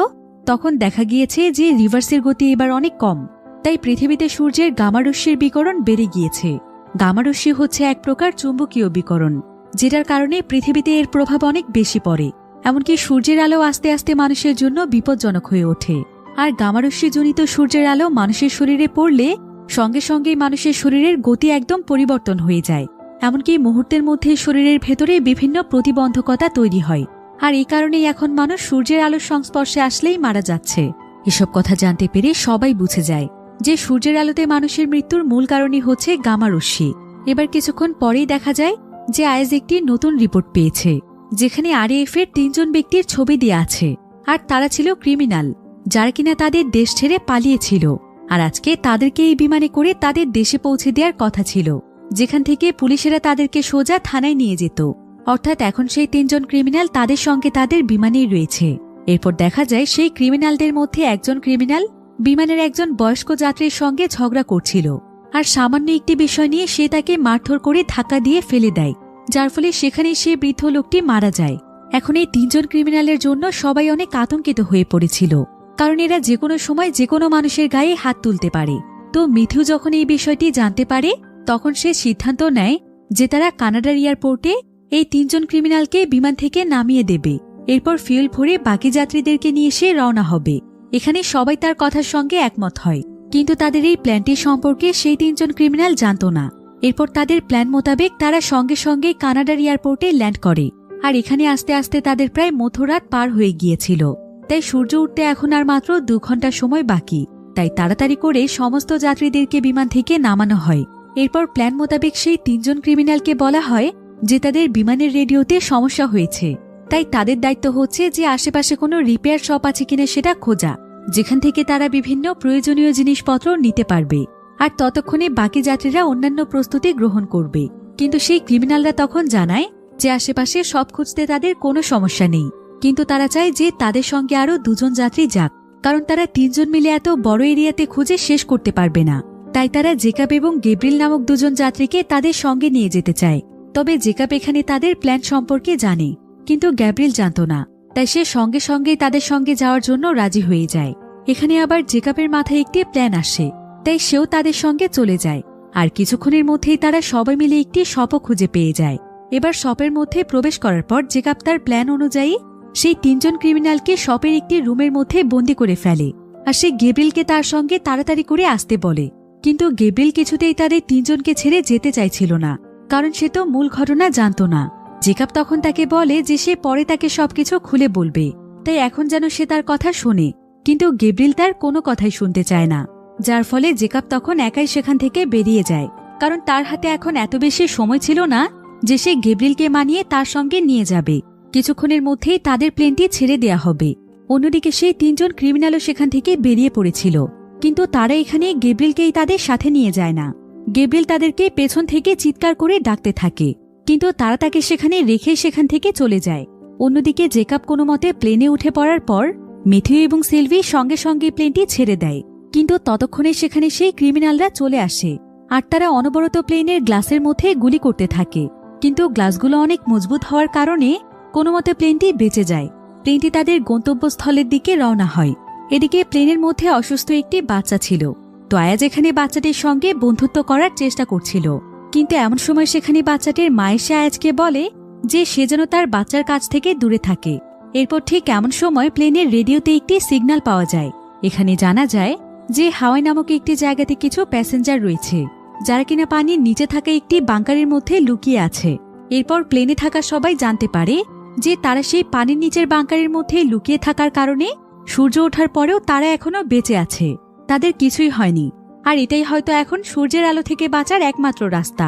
Speaker 1: তখন দেখা গিয়েছে যে রিভার্সের গতি এবার অনেক কম। তাই পৃথিবীতে সূর্যের গামারশ্মির বিকরণ বেড়ে গিয়েছে। গামারশ্মি হচ্ছে এক প্রকার চুম্বকীয় বিকরণ, যেটার কারণে পৃথিবীতে এর প্রভাব অনেক বেশি পড়ে। এমনকি সূর্যের আলো আস্তে আস্তে মানুষের জন্য বিপজ্জনক হয়ে ওঠে। আর গামারশ্মিজনিত সূর্যের আলো মানুষের শরীরে পড়লে সঙ্গে সঙ্গেই মানুষের শরীরের গতি একদম পরিবর্তন হয়ে যায়। এমনকি মুহূর্তের মধ্যে শরীরের ভেতরে বিভিন্ন প্রতিবন্ধকতা তৈরি হয়। আর এই কারণেই এখন মানুষ সূর্যের আলোর সংস্পর্শে আসলেই মারা যাচ্ছে। এসব কথা জানতে পেরে সবাই বুঝে যায় যে সূর্যের আলোতে মানুষের মৃত্যুর মূল কারণই হচ্ছে গামারশ্মি। এবার কিছুক্ষণ পরেই দেখা যায় যে আইএস একটি নতুন রিপোর্ট পেয়েছে, যেখানে RAF এর 3 জন ব্যক্তির ছবি দেওয়া আছে। আর তারা ছিল ক্রিমিনাল, যারা কিনা তাদের দেশ ছেড়ে পালিয়েছিল। আর আজকে তাদেরকে এই বিমানে করে তাদের দেশে পৌঁছে দেওয়ার কথা ছিল, যেখান থেকে পুলিশেরা তাদেরকে সোজা থানায় নিয়ে যেত। অর্থাৎ এখন সেই 3 জন ক্রিমিনাল তাদের সঙ্গে তাদের বিমানেই রয়েছে। এরপর দেখা যায় সেই ক্রিমিনালদের মধ্যে একজন ক্রিমিনাল বিমানের একজন বয়স্ক যাত্রীর সঙ্গে ঝগড়া করছিল। আর সামান্য একটি বিষয় নিয়ে সে তাকে মারধর করে ধাক্কা দিয়ে ফেলে দেয়, যার ফলে সেখানে সে বৃদ্ধ লোকটি মারা যায়। এখন এই 3 জন ক্রিমিনালের জন্য সবাই অনেক আতঙ্কিত হয়ে পড়েছিল, কারণ এরা যে কোনো সময় যে কোনো মানুষের গায়ে হাত তুলতে পারে। তো মিথু যখন এই বিষয়টি জানতে পারে তখন সে সিদ্ধান্ত নেয় যে তারা কানাডার এয়ারপোর্টে এই 3 জন ক্রিমিনালকে বিমান থেকে নামিয়ে দেবে। এরপর ফিউল ভরে বাকি যাত্রীদেরকে নিয়ে সে রওনা হবে। এখানে সবাই তার কথার সঙ্গে একমত হয়, কিন্তু তাদের এই প্ল্যানটি সম্পর্কে সেই 3 জন ক্রিমিনাল জানত না। এরপর তাদের প্ল্যান মোতাবেক তারা সঙ্গে সঙ্গে কানাডার এয়ারপোর্টে ল্যান্ড করে। আর এখানে আস্তে আস্তে তাদের প্রায় মধ্যরাত পার হয়ে গিয়েছিল। তাই সূর্য উঠতে এখন আর মাত্র 2 ঘন্টা সময় বাকি। তাই তাড়াতাড়ি করে সমস্ত যাত্রীদেরকে বিমান থেকে নামানো হয়। এরপর প্ল্যান মোতাবেক সেই 3 জন ক্রিমিনালকে বলা হয় যে তাদের বিমানের রেডিওতে সমস্যা হয়েছে। তাই তাদের দায়িত্ব হচ্ছে যে আশেপাশে কোনো রিপেয়ার শপ আছে কিনা সেটা খোঁজা, যেখান থেকে তারা বিভিন্ন প্রয়োজনীয় জিনিসপত্র নিতে পারবে। আর ততক্ষণে বাকি যাত্রীরা অন্যান্য প্রস্তুতি গ্রহণ করবে। কিন্তু সেই ক্রিমিনালরা তখন জানায় যে আশেপাশে সব খুঁজতে তাদের কোনো সমস্যা নেই, কিন্তু তারা চায় যে তাদের সঙ্গে আরও 2 জন যাত্রী যাক, কারণ তারা 3 জন মিলে এত বড় এরিয়াতে খুঁজে শেষ করতে পারবে না। তাই তারা জেকাব এবং গেব্রিল নামক 2 জন যাত্রীকে তাদের সঙ্গে নিয়ে যেতে চায়। তবে জেকাব এখানে তাদের প্ল্যান সম্পর্কে জানে, কিন্তু গ্যাব্রিল জানত না। তাই সে সঙ্গে সঙ্গেই তাদের সঙ্গে যাওয়ার জন্য রাজি হয়ে যায়। এখানে আবার জেকাবের মাথায় একটি প্ল্যান আসে, তাই সেও তাদের সঙ্গে চলে যায়। আর কিছুক্ষণের মধ্যেই তারা সবাই মিলে একটি শপও খুঁজে পেয়ে যায়। এবার শপের মধ্যে প্রবেশ করার পর জেকাব তার প্ল্যান অনুযায়ী সেই 3 জন ক্রিমিনালকে শপের একটি রুমের মধ্যে বন্দী করে ফেলে। আর সে গেব্রিলকে তার সঙ্গে তাড়াতাড়ি করে আসতে বলে। কিন্তু গেব্রিল কিছুতেই তাদের 3 জনকে ছেড়ে যেতে চাইছিল না, কারণ সে তো মূল ঘটনা জানত না। জেকাব তখন তাকে বলে যে সে পরে তাকে সবকিছু খুলে বলবে, তাই এখন যেন সে তার কথা শোনে। কিন্তু গেব্রিল তার কোনো কথাই শুনতে চায় না, যার ফলে জেকাব তখন একাই সেখান থেকে বেরিয়ে যায়, কারণ তার হাতে এখন এত বেশি সময় ছিল না যে সে গেব্রিলকে মানিয়ে তার সঙ্গে নিয়ে যাবে। কিছুক্ষণের মধ্যেই তাদের প্লেনটি ছেড়ে দেয়া হবে। অন্যদিকে সেই 3 জন ক্রিমিনালও সেখান থেকে বেরিয়ে পড়েছিল, কিন্তু তারা এখানে গেব্রিলকেই তাদের সাথে নিয়ে যায় না। গেব্রিল তাদেরকে পেছন থেকে চিৎকার করে ডাকতে থাকে, কিন্তু তারা তাকে সেখানে রেখে সেখান থেকে চলে যায়। অন্যদিকে জেকাব কোনো মতে প্লেনে উঠে পড়ার পর মেথিউ এবং সিলভি সঙ্গে সঙ্গে প্লেনটি ছেড়ে দেয়। কিন্তু ততক্ষণে সেখানে সেই ক্রিমিনালরা চলে আসে, আর তারা অনবরত প্লেনের গ্লাসের মধ্যে গুলি করতে থাকে। কিন্তু গ্লাসগুলো অনেক মজবুত হওয়ার কারণে কোনো মতে প্লেনটি বেঁচে যায়। প্লেনটি তাদের গন্তব্যস্থলের দিকে রওনা হয়। এদিকে প্লেনের মধ্যে অসুস্থ একটি বাচ্চা ছিল। তো আয়াজ এখানে বাচ্চাটির সঙ্গে বন্ধুত্ব করার চেষ্টা করছিল, কিন্তু এমন সময় সেখানে বাচ্চাটির মা এসে আয়াজকে বলে যে সে যেন তার বাচ্চার কাছ থেকে দূরে থাকে। এরপর ঠিক এমন সময় প্লেনের রেডিওতে একটি সিগন্যাল পাওয়া যায়। এখানে জানা যায় যে হাওয়াই নামক একটি জায়গাতে কিছু প্যাসেঞ্জার রয়েছে, যারা কিনা পানির নিচে থাকা একটি বাংকারের মধ্যে লুকিয়ে আছে। এরপর প্লেনে থাকা সবাই জানতে পারে যে তারা সেই পানির নিচের বাংকারের মধ্যে লুকিয়ে থাকার কারণে সূর্য ওঠার পরেও তারা এখনো বেঁচে আছে, তাদের কিছুই হয়নি। আর এটাই হয়তো এখন সূর্যের আলো থেকে বাঁচার একমাত্র রাস্তা।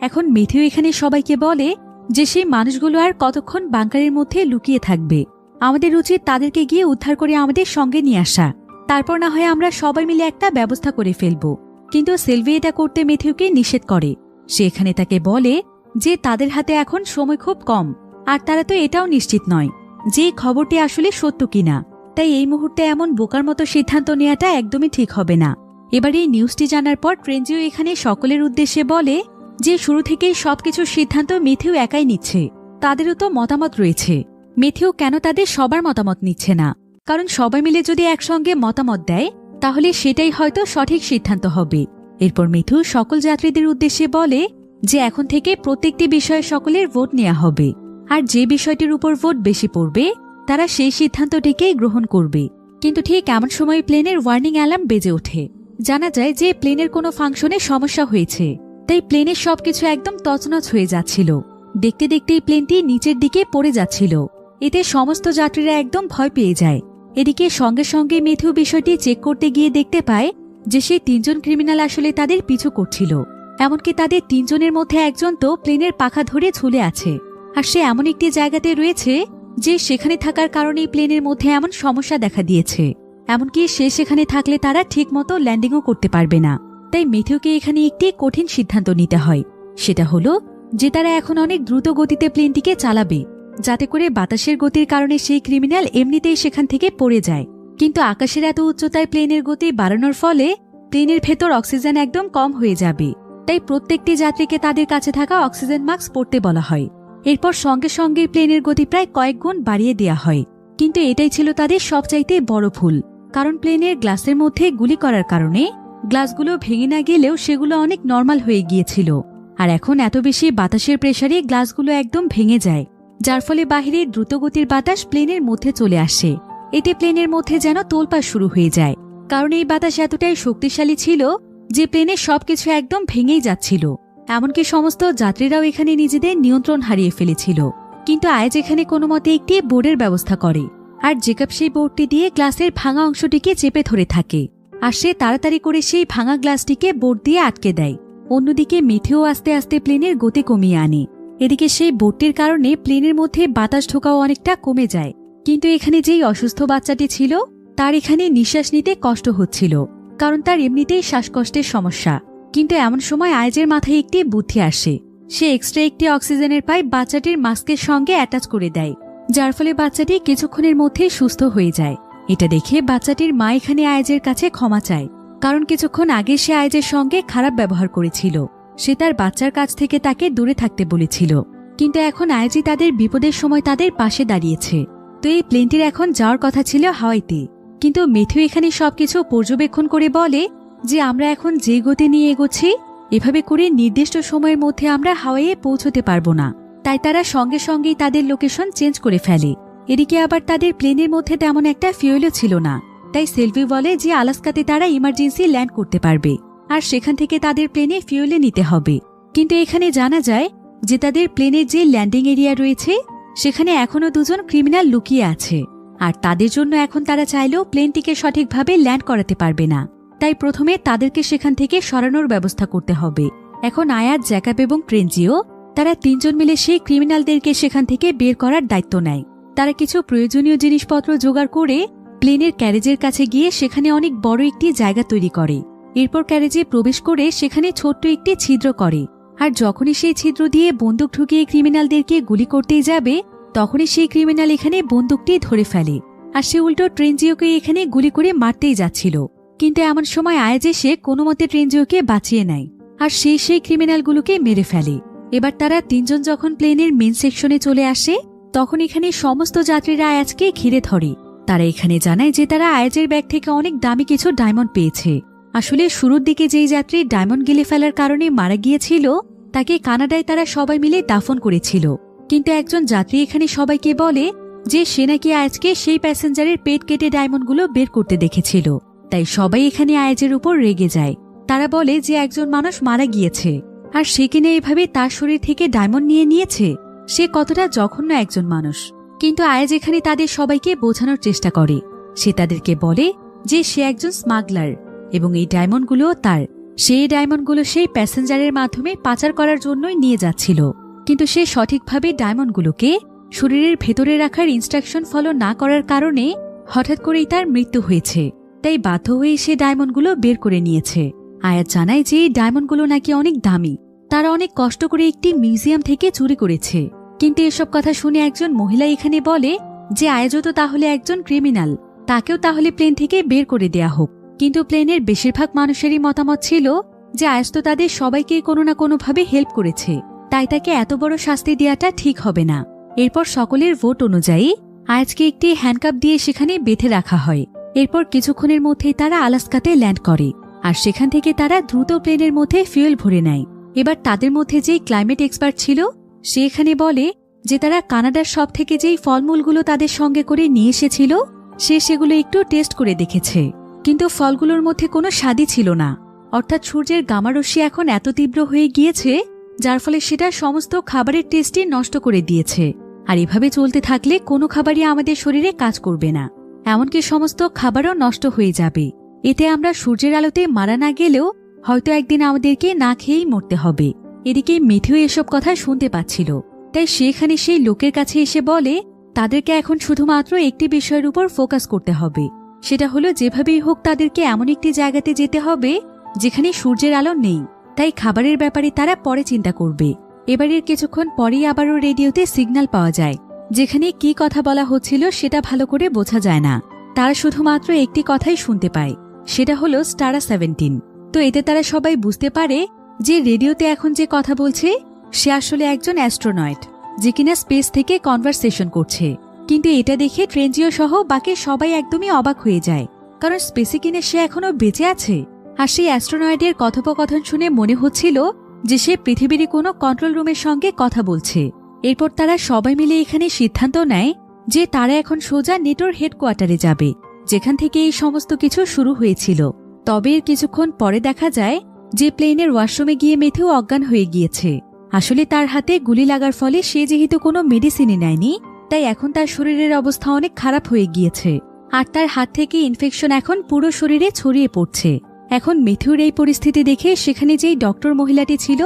Speaker 1: এখন মেথিউ এখানে সবাইকে বলে যে সেই মানুষগুলো আর কতক্ষণ বাংকারের মধ্যে লুকিয়ে থাকবে, আমাদের উচিত তাদেরকে গিয়ে উদ্ধার করে আমাদের সঙ্গে নিয়ে আসা, তারপর না হয় আমরা সবাই মিলে একটা ব্যবস্থা করে ফেলব। কিন্তু সিলভি এটা করতে মেথিউকে নিষেধ করে। সে এখানে তাকে বলে যে তাদের হাতে এখন সময় খুব কম, আর তারা তো এটাও নিশ্চিত নয় যে খবরটি আসলে সত্য কিনা। তাই এই মুহূর্তে এমন বোকার মতো সিদ্ধান্ত নেওয়াটা একদমই ঠিক হবে না। এবার এই নিউজটি জানার পর ট্রেনজিও এখানে সকলের উদ্দেশ্যে বলে যে শুরু থেকেই সবকিছুর সিদ্ধান্ত মেথিউ একাই নিচ্ছে, তাদেরও তো মতামত রয়েছে। মেথিউ কেন তাদের সবার মতামত নিচ্ছে না, কারণ সবাই মিলে যদি একসঙ্গে মতামত দেয় তাহলে সেটাই হয়তো সঠিক সিদ্ধান্ত হবে। এরপর মেথিউ সকল যাত্রীদের উদ্দেশ্যে বলে যে এখন থেকে প্রত্যেকটি বিষয়ে সকলের ভোট নেওয়া হবে, আর যে বিষয়টির উপর ভোট বেশি পড়বে তারা সেই সিদ্ধান্তটিকেই গ্রহণ করবে। কিন্তু ঠিক এমন সময় প্লেনের ওয়ার্নিং অ্যালার্ম বেজে ওঠে। জানা যায় যে প্লেনের কোনো ফাংশনে সমস্যা হয়েছে, তাই প্লেনের সবকিছু একদম তছনছ হয়ে যাচ্ছিল। দেখতে দেখতেই প্লেনটি নিচের দিকে পড়ে যাচ্ছিল। এতে সমস্ত যাত্রীরা একদম ভয় পেয়ে যায়। এদিকে সঙ্গে সঙ্গে মেথিউ বিষয়টি চেক করতে গিয়ে দেখতে পায় যে সেই 3 জন ক্রিমিনাল আসলে তাদের পিছু করছিল। এমনকি তাদের 3 জনের মধ্যে একজন তো প্লেনের পাখা ধরে ঝুলে আছে, আর সে এমন একটি জায়গাতে রয়েছে যে সেখানে থাকার কারণেই প্লেনের মধ্যে এমন সমস্যা দেখা দিয়েছে। এমনকি সে সেখানে থাকলে তারা ঠিকমতো ল্যান্ডিংও করতে পারবে না। তাই মেথিউকে এখানে একটি কঠিন সিদ্ধান্ত নিতে হয়। সেটা হলো যে তারা এখন অনেক দ্রুত গতিতে প্লেনটিকে চালাবে, যাতে করে বাতাসের গতির কারণে সেই ক্রিমিনাল এমনিতেই সেখান থেকে পড়ে যায়। কিন্তু আকাশের এত উচ্চতায় প্লেনের গতি বাড়ানোর ফলে প্লেনের ভেতর অক্সিজেন একদম কম হয়ে যাবে। তাই প্রত্যেকটি যাত্রীকে তাদের কাছে থাকা অক্সিজেন মাস্ক পরতে বলা হয়। এরপর সঙ্গে সঙ্গে প্লেনের গতি প্রায় কয়েক গুণ বাড়িয়ে দেওয়া হয়। কিন্তু এটাই ছিল তাদের সবচাইতে বড় ভুল, কারণ প্লেনের গ্লাসের মধ্যে গুলি করার কারণে গ্লাসগুলো ভেঙে না গেলেও সেগুলো অনেক নর্মাল হয়ে গিয়েছিল। আর এখন এত বেশি বাতাসের প্রেসারে গ্লাসগুলো একদম ভেঙে যায়, যার ফলে বাহিরের দ্রুতগতির বাতাস প্লেনের মধ্যে চলে আসে। এতে প্লেনের মধ্যে যেন তোলপাড় শুরু হয়ে যায়, কারণ এই বাতাস এতটাই শক্তিশালী ছিল যে প্লেনের সবকিছু একদম ভেঙেই যাচ্ছিল। এমনকি সমস্ত যাত্রীরাও এখানে নিজেদের নিয়ন্ত্রণ হারিয়ে ফেলেছিল। কিন্তু আয়েজ এখানে কোনো মতে একটি বোর্ডের ব্যবস্থা করে, আর জেকব সেই বোর্ডটি দিয়ে গ্লাসের ভাঙা অংশটিকে চেপে ধরে থাকে, আর সে তাড়াতাড়ি করে সেই ভাঙা গ্লাসটিকে বোর্ড দিয়ে আটকে দেয়। অন্যদিকে মেথিউ আস্তে আস্তে প্লেনের গতি কমিয়ে আনে। এদিকে সেই বোর্ডটির কারণে প্লেনের মধ্যে বাতাস ঢোকাও অনেকটা কমে যায়। কিন্তু এখানে যেই অসুস্থ বাচ্চাটি ছিল তার এখানে নিঃশ্বাস নিতে কষ্ট হচ্ছিল, কারণ তার এমনিতেই শ্বাসকষ্টের সমস্যা। কিন্তু এমন সময় আয়েজের মাথায় একটি বুদ্ধি আসে। সে এক্সট্রা একটি অক্সিজেনের পাইপ বাচ্চাটির মাস্কের সঙ্গে অ্যাটাচ করে দেয়, যার ফলে বাচ্চাটি কিছুক্ষণের মধ্যে সুস্থ হয়ে যায়। এটা দেখে বাচ্চাটির মা এখানে আয়েজের কাছে ক্ষমা চায়, কারণ কিছুক্ষণ আগে সে আয়েজের সঙ্গে খারাপ ব্যবহার করেছিল। সে তার বাচ্চার কাছ থেকে তাকে দূরে থাকতে বলেছিল, কিন্তু এখন আয়েজই তাদের বিপদের সময় তাদের পাশে দাঁড়িয়েছে। তো এই প্লেনটির এখন যাওয়ার কথা ছিল হাওয়াইতে, কিন্তু মেথিউ এখানে সবকিছু পর্যবেক্ষণ করে বলে যে আমরা এখন যে গতি নিয়ে এগোচ্ছি এভাবে করে নির্দিষ্ট সময়ের মধ্যে আমরা হাওয়াইয়ে পৌঁছতে পারবো না। তাই তারা সঙ্গে সঙ্গেই তাদের লোকেশন চেঞ্জ করে ফেলে। এদিকে আবার তাদের প্লেনের মধ্যে তেমন একটা ফিউয়েলও ছিল না, তাই সেলভি বলে যে আলাস্কাতে তারা ইমার্জেন্সি ল্যান্ড করতে পারবে, আর সেখান থেকে তাদের প্লেনে ফিউয়েলে নিতে হবে। কিন্তু এখানে জানা যায় যে তাদের প্লেনের যে ল্যান্ডিং এরিয়া রয়েছে সেখানে এখনো 2 জন ক্রিমিনাল লুকিয়ে আছে, আর তাদের জন্য এখন তারা চাইলেও প্লেনটিকে সঠিকভাবে ল্যান্ড করাতে পারবে না। তাই প্রথমে তাদেরকে সেখান থেকে সরানোর ব্যবস্থা করতে হবে। এখন আয়াত, জ্যাকব এবং ট্রেনজিও তারা 3 জন মিলে সেই ক্রিমিনালদেরকে সেখান থেকে বের করার দায়িত্ব নেয়। তারা কিছু প্রয়োজনীয় জিনিসপত্র জোগাড় করে প্লেনের ক্যারেজের কাছে গিয়ে সেখানে অনেক বড় একটি জায়গা তৈরি করে। এরপর ক্যারেজে প্রবেশ করে সেখানে ছোট্ট একটি ছিদ্র করে, আর যখনই সেই ছিদ্র দিয়ে বন্দুক ঢুকিয়ে ক্রিমিনালদেরকে গুলি করতেই যাবে তখনই সেই ক্রিমিনাল এখানে বন্দুকটি ধরে ফেলে, আর সে উল্টো ট্রেনজিওকে এখানে গুলি করে মারতেই যাচ্ছিল। কিন্তু এমন সময় আয়েজ এসে কোনো মতে ট্রেনজিওকে বাঁচিয়ে নেয়, আর সেই ক্রিমিনালগুলোকে মেরে ফেলে। এবার তারা 3 জন যখন প্লেনের মেন সেকশনে চলে আসে তখন এখানে সমস্ত যাত্রীরা আয়াজকে ঘিরে ধরে। তারা এখানে জানায় যে তারা আয়াজের ব্যাগ থেকে অনেক দামি কিছু ডায়মন্ড পেয়েছে। আসলে শুরুর দিকে যেই যাত্রী ডায়মন্ড গিলে ফেলার কারণে মারা গিয়েছিল তাকে কানাডায় তারা সবাই মিলে দাফন করেছিল। কিন্তু একজন যাত্রী এখানে সবাইকে বলে যে সে নাকি আয়াজকে সেই প্যাসেঞ্জারের পেট কেটে ডায়মন্ডগুলো বের করতে দেখেছিল। তাই সবাই এখানে আয়াজের উপর রেগে যায়। তারা বলে যে একজন মানুষ মারা গিয়েছে, আর সে কিনা এভাবে তার শরীর থেকে ডায়মন্ড নিয়ে নিয়েছে, সে কতটা জঘন্য একজন মানুষ। কিন্তু আয়াজ এখানে তাদের সবাইকে বোঝানোর চেষ্টা করে। সে তাদেরকে বলে যে সে একজন স্মাগলার এবং এই ডায়মন্ডগুলোও তার। সেই ডায়মন্ডগুলো সেই প্যাসেঞ্জারের মাধ্যমে পাচার করার জন্যই নিয়ে যাচ্ছিল, কিন্তু সে সঠিকভাবে ডায়মন্ডগুলোকে শরীরের ভেতরে রাখার ইনস্ট্রাকশন ফলো না করার কারণে হঠাৎ করেই তার মৃত্যু হয়েছে। তাই বাধ্য হয়ে সে ডায়মন্ডগুলো বের করে নিয়েছে। আয়াত জানায় যে এই ডায়মন্ডগুলো নাকি অনেক দামি, তারা অনেক কষ্ট করে একটি মিউজিয়াম থেকে চুরি করেছে। কিন্তু এসব কথা শুনে একজন মহিলা এখানে বলে যে আয়াজও তো তাহলে একজন ক্রিমিনাল, তাকেও তাহলে প্লেন থেকে বের করে দেয়া হোক। কিন্তু প্লেনের বেশিরভাগ মানুষেরই মতামত ছিল যে আয়াজ তো তাদের সবাইকে কোনো না কোনোভাবে হেল্প করেছে, তাই তাকে এত বড় শাস্তি দেওয়াটা ঠিক হবে না। এরপর সকলের ভোট অনুযায়ী আয়াজকে একটি হ্যান্ডকাপ দিয়ে সেখানে বেঁধে রাখা হয়। এরপর কিছুক্ষণের মধ্যেই তারা আলাস্কাতে ল্যান্ড করে, আর সেখান থেকে তারা দ্রুত প্লেনের মধ্যে ফুয়েল ভরে নেয়। এবার তাদের মধ্যে যেই ক্লাইমেট এক্সপার্ট ছিল সে এখানে বলে যে তারা কানাডার সব থেকে যেই ফলমূলগুলো তাদের সঙ্গে করে নিয়ে এসেছিল সে সেগুলো একটু টেস্ট করে দেখেছে, কিন্তু ফলগুলোর মধ্যে কোনো স্বাদই ছিল না। অর্থাৎ সূর্যের গামারশ্মি এখন এত তীব্র হয়ে গিয়েছে যার ফলে সেটা সমস্ত খাবারের টেস্টই নষ্ট করে দিয়েছে। আর এভাবে চলতে থাকলে কোনো খাবারই আমাদের শরীরে কাজ করবে না, এমনকি সমস্ত খাবারও নষ্ট হয়ে যাবে। এতে আমরা সূর্যের আলোতে মারা না গেলেও হয়তো একদিন আমাদেরকে না খেয়েই মরতে হবে। এদিকে মিথিও এসব কথা শুনতে পাচ্ছিল, তাই সেখানে সেই লোকের কাছে এসে বলে তাদেরকে এখন শুধুমাত্র একটি বিষয়ের উপর ফোকাস করতে হবে, সেটা হলো যেভাবেই হোক তাদেরকে এমন একটি জায়গাতে যেতে হবে যেখানে সূর্যের আলো নেই। তাই খাবারের ব্যাপারে তারা পরে চিন্তা করবে। এবারের কিছুক্ষণ পরেই আবারও রেডিওতে সিগন্যাল পাওয়া যায়, যেখানে কি কথা বলা হচ্ছিল সেটা ভালো করে বোঝা যায় না। তারা শুধুমাত্র একটি কথাই শুনতে পায়, সেটা হলো স্টারা 17। তো এতে তারা সবাই বুঝতে পারে যে রেডিওতে এখন যে কথা বলছে সে আসলে একজন অ্যাস্ট্রোনয়েট, যে কিনা স্পেস থেকে কনভারসেশন করছে। কিন্তু এটা দেখে ট্রেনজিও সহ বাকি সবাই একদমই অবাক হয়ে যায়, কারণ স্পেসে কিনে সে এখনো বেঁচে আছে। আর সেই অ্যাস্ট্রোনয়েডের কথোপকথন শুনে মনে হচ্ছিল যে সে পৃথিবীর কোনো কন্ট্রোল রুমের সঙ্গে কথা বলছে। এরপর তারা সবাই মিলে এখানে সিদ্ধান্ত নেয় যে তারা এখন সোজা নেটোর হেডকোয়ার্টারে যাবে, যেখান থেকে এই সমস্ত কিছু শুরু হয়েছিল। তবে এর কিছুক্ষণ পরে দেখা যায় যে প্লেনের ওয়াশরুমে গিয়ে মেথিও অজ্ঞান হয়ে গিয়েছে। আসলে তার হাতে গুলি লাগার ফলে সে যেহেতু কোনো মেডিসিনই নেয়নি, তাই এখন তার শরীরের অবস্থা অনেক খারাপ হয়ে গিয়েছে, আর তার হাত থেকে ইনফেকশন এখন পুরো শরীরে ছড়িয়ে পড়ছে। এখন মেথিউর এই পরিস্থিতি দেখে সেখানে যেই ডক্টর মহিলাটি ছিল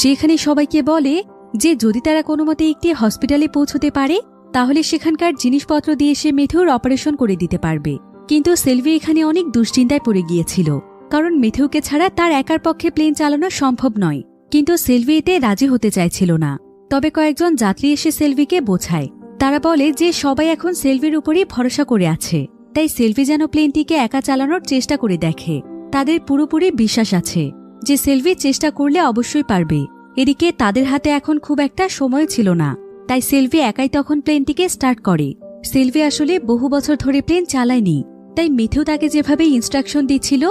Speaker 1: সেখানে সবাইকে বলে যে যদি তারা কোনো মতে একটি হসপিটালে পৌঁছতে পারে তাহলে সেখানকার জিনিসপত্র দিয়ে সে মেথিউর অপারেশন করে দিতে পারবে। কিন্তু সেলভি এখানে অনেক দুশ্চিন্তায় পড়ে গিয়েছিল, কারণ মেথিউকে ছাড়া তার একার পক্ষে প্লেন চালানো সম্ভব নয়। কিন্তু সেলভি এতে রাজি হতে চাইছিল না। তবে কয়েকজন যাত্রী এসে সেলভিকে বোঝায়। তারা বলে যে সবাই এখন সেলভির উপরই ভরসা করে আছে, তাই সেলভি যেন প্লেনটিকে একা চালানোর চেষ্টা করে দেখে। তাদের পুরোপুরি বিশ্বাস আছে যে সেলভি চেষ্টা করলে অবশ্যই পারবে। এদিকে তাদের হাতে এখন খুব একটা সময় ছিল না, তাই সেলভি একাই তখন প্লেনটিকে স্টার্ট করে। সেলভি আসলে বহু বছর ধরে প্লেন চালায়নি, তাই মেথিউ তাকে যেভাবে ইনস্ট্রাকশন দিচ্ছিল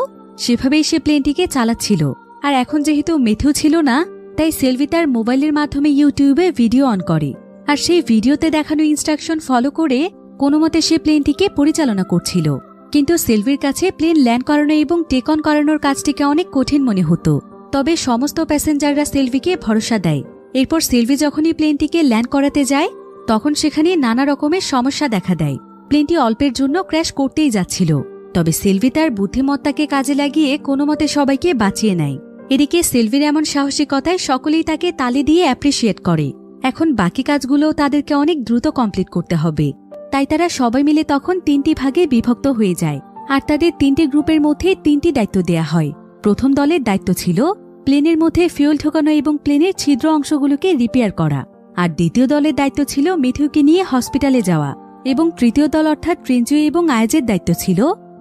Speaker 1: সেভাবেই সে প্লেনটিকে চালাচ্ছিল। আর এখন যেহেতু মেথিউ ছিল না, তাই সেলভি তার মোবাইলের মাধ্যমে ইউটিউবে ভিডিও অন করে, আর সেই ভিডিওতে দেখানো ইনস্ট্রাকশন ফলো করে কোনোমতে সে প্লেনটিকে পরিচালনা করছিল। কিন্তু সেলভির কাছে প্লেন ল্যান্ড করানো এবং টেক অন করানোর কাজটিকে অনেক কঠিন মনে হতো। তবে সমস্ত প্যাসেঞ্জাররা সেলভিকে ভরসা দেয়। এরপর সেলভি যখনই প্লেনটিকে ল্যান্ড করাতে যায় তখন সেখানে নানা রকমের সমস্যা দেখা দেয়। প্লেনটি অল্পের জন্য ক্র্যাশ করতেই যাচ্ছিল, তবে সেলভি তার বুদ্ধিমত্তাকে কাজে লাগিয়ে কোনোমতে সবাইকে বাঁচিয়ে নেয়। এদিকে সেলভির এমন সাহসিকতায় সকলেই তাকে তালি দিয়ে অ্যাপ্রিসিয়েট করে। এখন বাকি কাজগুলোও তাদেরকে অনেক দ্রুত কমপ্লিট করতে হবে, তাই তারা সবাই মিলে তখন 3টি ভাগে বিভক্ত হয়ে যায়। আর তাদের 3টি গ্রুপের মধ্যে 3টি দায়িত্ব দেয়া হয়। প্রথম দলের দায়িত্ব ছিল প্লেনের মধ্যে ফুয়েল ঢোকানো এবং প্লেনের ছিদ্র অংশগুলোকে রিপেয়ার করা। আর দ্বিতীয় দলের দায়িত্ব ছিল মেথিউকে নিয়ে হসপিটালে যাওয়া। এবং তৃতীয় দল অর্থাৎ ট্রেনজিও এবং আয়াজের দায়িত্ব ছিল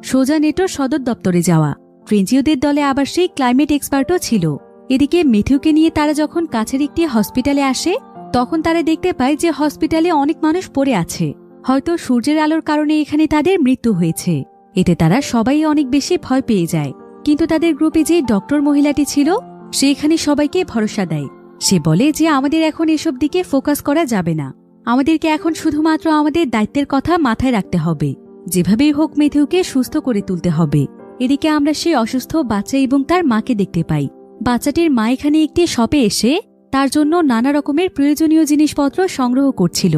Speaker 1: সোজা নেটোর সদর দপ্তরে যাওয়া। ট্রেনজিওদের দলে আবার সেই ক্লাইমেট এক্সপার্টও ছিল। এদিকে মেথিউকে নিয়ে তারা যখন কাছের একটি হসপিটালে আসে তখন তারা দেখতে পায় যে হসপিটালে অনেক মানুষ পড়ে আছে। হয়তো সূর্যের আলোর কারণে এখানে তাদের মৃত্যু হয়েছে। এতে তারা সবাই অনেক বেশি ভয় পেয়ে যায়। কিন্তু তাদের গ্রুপে যে ডক্টর মহিলাটি ছিল সে এখানে সবাইকে ভরসা দেয়। সে বলে যে আমাদের এখন এসব দিকে ফোকাস করা যাবে না, আমাদেরকে এখন শুধুমাত্র আমাদের দায়িত্বের কথা মাথায় রাখতে হবে। যেভাবেই হোক মেথিউকে সুস্থ করে তুলতে হবে। এদিকে আমরা সেই অসুস্থ বাচ্চা এবং তার মাকে দেখতে পাই। বাচ্চাটির মা এখানে একটি শপে এসে তার জন্য নানা রকমের প্রয়োজনীয় জিনিসপত্র সংগ্রহ করছিল,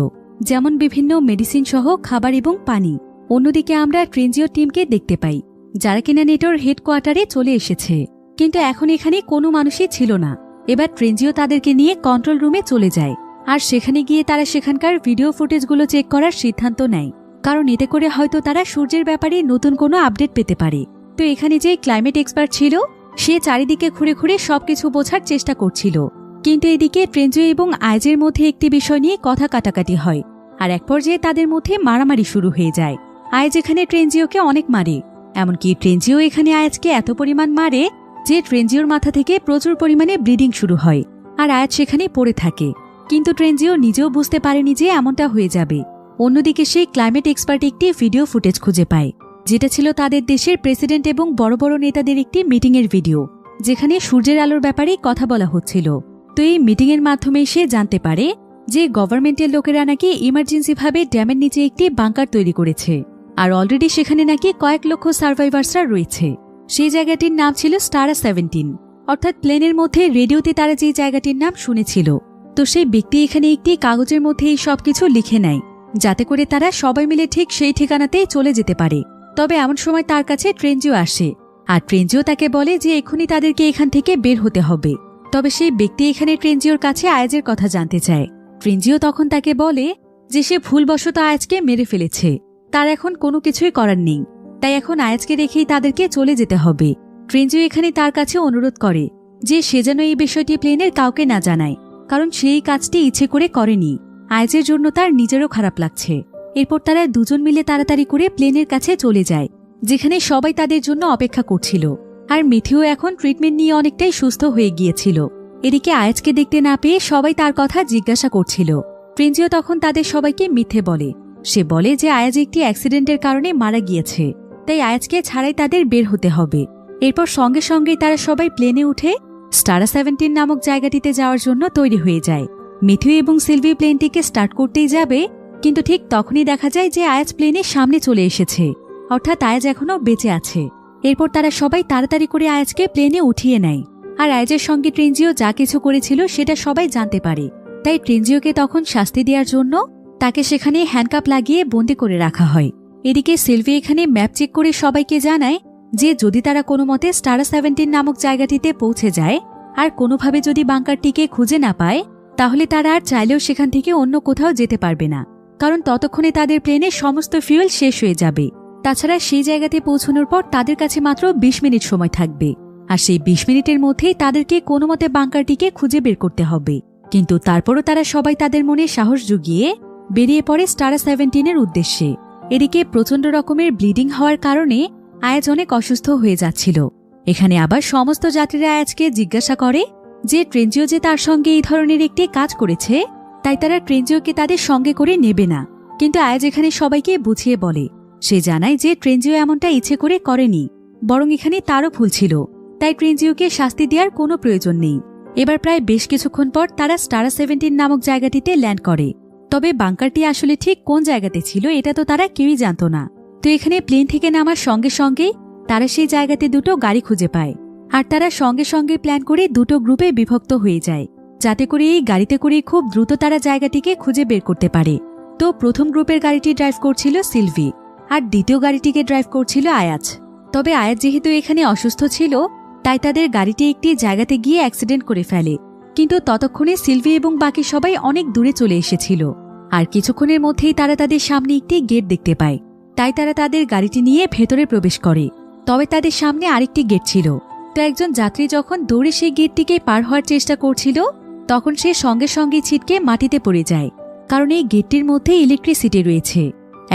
Speaker 1: যেমন বিভিন্ন মেডিসিন সহ খাবার এবং পানি। অন্যদিকে আমরা ট্রেনজিও টিমকে দেখতে পাই যারা কিনা নেটোর হেডকোয়ার্টারে চলে এসেছে, কিন্তু এখন এখানে কোনো মানুষই ছিল না। এবার ট্রেনজিও তাদেরকে নিয়ে কন্ট্রোল রুমে চলে যায়, আর সেখানে গিয়ে তারা সেখানকার ভিডিও ফুটেজগুলো চেক করার সিদ্ধান্ত নেয়, কারণ এতে করে হয়তো তারা সূর্যের ব্যাপারে নতুন কোনো আপডেট পেতে পারে। তো এখানে যে ক্লাইমেট এক্সপার্ট ছিল সে চারিদিকে ঘুরে ঘুরে সবকিছু বোঝার চেষ্টা করছিল। কিন্তু এদিকে ট্রেনজিও এবং আয়াজের মধ্যে একটি বিষয় নিয়ে কথা কাটাকাটি হয়, আর এক পর্যায়ে তাদের মধ্যে মারামারি শুরু হয়ে যায়। আয়াজ এখানে ট্রেনজিওকে অনেক মারে, এমনকি ট্রেনজিও এখানে আয়াজকে এত পরিমাণ মারে যে ট্রেনজিওর মাথা থেকে প্রচুর পরিমাণে ব্লিডিং শুরু হয়, আর আয়াজ সেখানে পড়ে থাকে। কিন্তু ট্রেনজিও নিজেও বুঝতে পারেনি যে এমনটা হয়ে যাবে। অন্যদিকে সেই ক্লাইমেট এক্সপার্ট একটি ভিডিও ফুটেজ খুঁজে পায়, যেটা ছিল তাদের দেশের প্রেসিডেন্ট এবং বড় বড় নেতাদের একটি মিটিংয়ের ভিডিও, যেখানে সূর্যের আলোর ব্যাপারে কথা বলা হচ্ছিল। তো এই মিটিংয়ের মাধ্যমে সে জানতে পারে যে গভর্নমেন্টের লোকেরা নাকি ইমার্জেন্সিভাবে ড্যামের নিচে একটি বাংকার তৈরি করেছে, আর অলরেডি সেখানে নাকি কয়েক লক্ষ সার্ভাইভার্সরা রয়েছে। সেই জায়গাটির নাম ছিল স্টারা 17, অর্থাৎ প্লেনের মধ্যে রেডিওতে তারা যে জায়গাটির নাম শুনেছিল। তো সেই ব্যক্তি এখানে একটি কাগজের মধ্যে এই সবকিছু লিখে নেয়, যাতে করে তারা সবাই মিলে ঠিক সেই ঠিকানাতেই চলে যেতে পারে। তবে এমন সময় তার কাছে ট্রেনজিও আসে, আর ট্রেনজিও তাকে বলে যে এখনই তাদেরকে এখান থেকে বের হতে হবে। তবে সেই ব্যক্তি এখানে ট্রেনজিওর কাছে আয়াজের কথা জানতে চায়। ট্রেনজিও তখন তাকে বলে যে সে ভুলবশত আয়াজকে মেরে ফেলেছে, তার এখন কোনো কিছুই করার নেই, তাই এখন আয়াজকে রেখেই তাদেরকে চলে যেতে হবে। ট্রেনজিও এখানে তার কাছে অনুরোধ করে যে সে যেন এই বিষয়টি প্লেনের কাউকে না জানায়, কারণ সেই কাজটি ইচ্ছে করে করেনি। আয়াজের জন্য তার নিজেরও খারাপ লাগছে। এরপর তারা দুজন মিলে তাড়াতাড়ি করে প্লেনের কাছে চলে যায়, যেখানে সবাই তাদের জন্য অপেক্ষা করছিল। আর মিথিও এখন ট্রিটমেন্ট নিয়ে অনেকটাই সুস্থ হয়ে গিয়েছিল। এদিকে আয়াজকে দেখতে না পেয়ে সবাই তার কথা জিজ্ঞাসা করছিল। ট্রেনজিও তখন তাদের সবাইকে মিথ্যে বলে। সে বলে যে আয়াজ একটি অ্যাক্সিডেন্টের কারণে মারা গিয়েছে, তাই আয়াজকে ছাড়াই তাদের বের হতে হবে। এরপর সঙ্গে সঙ্গেই তারা সবাই প্লেনে উঠে স্টারা 17 নামক জায়গাটিতে যাওয়ার জন্য তৈরি হয়ে যায়। মিথিও এবং সিলভি প্লেনটিকে স্টার্ট করতেই যাবে, কিন্তু ঠিক তখনই দেখা যায় যে আয়াজ প্লেনের সামনে চলে এসেছে, অর্থাৎ আয়াজ এখনও বেঁচে আছে। এরপর তারা সবাই তাড়াতাড়ি করে আয়াজকে প্লেনে উঠিয়ে নেয়। আর আয়াজের সঙ্গে ট্রেনজিও যা কিছু করেছিল সেটা সবাই জানতে পারে, তাই ট্রেনজিওকে তখন শাস্তি দেওয়ার জন্য তাকে সেখানে হ্যান্ডকাপ লাগিয়ে বন্দি করে রাখা হয়। এদিকে সিলভি এখানে ম্যাপ চেক করে সবাইকে জানায় যে যদি তারা কোনো মতে স্টারা 17 নামক জায়গাটিতে পৌঁছে যায় আর কোনোভাবে যদি বাংকারটিকে খুঁজে না পায়, তাহলে তারা আর চাইলেও সেখান থেকে অন্য কোথাও যেতে পারবে না, কারণ ততক্ষণে তাদের প্লেনের সমস্ত ফিউয়েল শেষ হয়ে যাবে। তাছাড়া সেই জায়গাতে পৌঁছানোর পর তাদের কাছে মাত্র 20 মিনিট সময় থাকবে, আর সেই 20 মিনিটের মধ্যেই তাদেরকে কোনো মতে বাংকারটিকে খুঁজে বের করতে হবে। কিন্তু তারপরও তারা সবাই তাদের মনে সাহস জুগিয়ে বেরিয়ে পড়ে স্টারা 17-এর উদ্দেশ্যে। এদিকে প্রচণ্ড রকমের ব্লিডিং হওয়ার কারণে আয়াজ অনেক অসুস্থ হয়ে যাচ্ছিল। এখানে আবার সমস্ত যাত্রীরা আয়াজকে জিজ্ঞাসা করে যে ট্রেনজিও যে তার সঙ্গে এই ধরনের একটি কাজ করেছে, তাই তারা ট্রেনজিওকে তাদের সঙ্গে করে নেবে না। কিন্তু আয়াজ এখানে সবাইকে বুঝিয়ে বলে, সে জানায় যে ট্রেনজিও এমনটা ইচ্ছে করে করেনি, বরং এখানে তারও ভুল ছিল, তাই ট্রেনজিওকে শাস্তি দেওয়ার কোনো প্রয়োজন নেই। এবার প্রায় বেশ কিছুক্ষণ পর তারা স্টারা 17 নামক জায়গাটিতে ল্যান্ড করে। তবে বাংকারটি আসলে ঠিক কোন জায়গাতে ছিল এটা তো তারা কেউই জানত না। তো এখানে প্লেন থেকে নামার সঙ্গে সঙ্গেই তারা সেই জায়গাতে দুটো গাড়ি খুঁজে পায়, আর তারা সঙ্গে সঙ্গে প্ল্যান করে দুটো গ্রুপে বিভক্ত হয়ে যায়, যাতে করে এই গাড়িতে করে খুব দ্রুত তারা জায়গাটিকে খুঁজে বের করতে পারে। তো প্রথম গ্রুপের গাড়িটি ড্রাইভ করছিল সিলভি, আর দ্বিতীয় গাড়িটিকে ড্রাইভ করছিল আয়াজ। তবে আয়াজ যেহেতু এখানে অসুস্থ ছিল, তাই তাদের গাড়িটি একটি জায়গাতে গিয়ে অ্যাক্সিডেন্ট করে ফেলে। কিন্তু ততক্ষণে সিলভি এবং বাকি সবাই অনেক দূরে চলে এসেছিল, আর কিছুক্ষণের মধ্যেই তারা তাদের সামনে একটি গেট দেখতে পায়। তাই তারা তাদের গাড়িটি নিয়ে ভেতরে প্রবেশ করে। তবে তাদের সামনে আরেকটি গেট ছিল। তো একজন যাত্রী যখন দৌড়ে সেই গেটটিকে পার হওয়ার চেষ্টা করছিল, তখন সে সঙ্গে সঙ্গে ছিটকে মাটিতে পড়ে যায়, কারণ এই গেটটির মধ্যে ইলেকট্রিসিটি রয়েছে।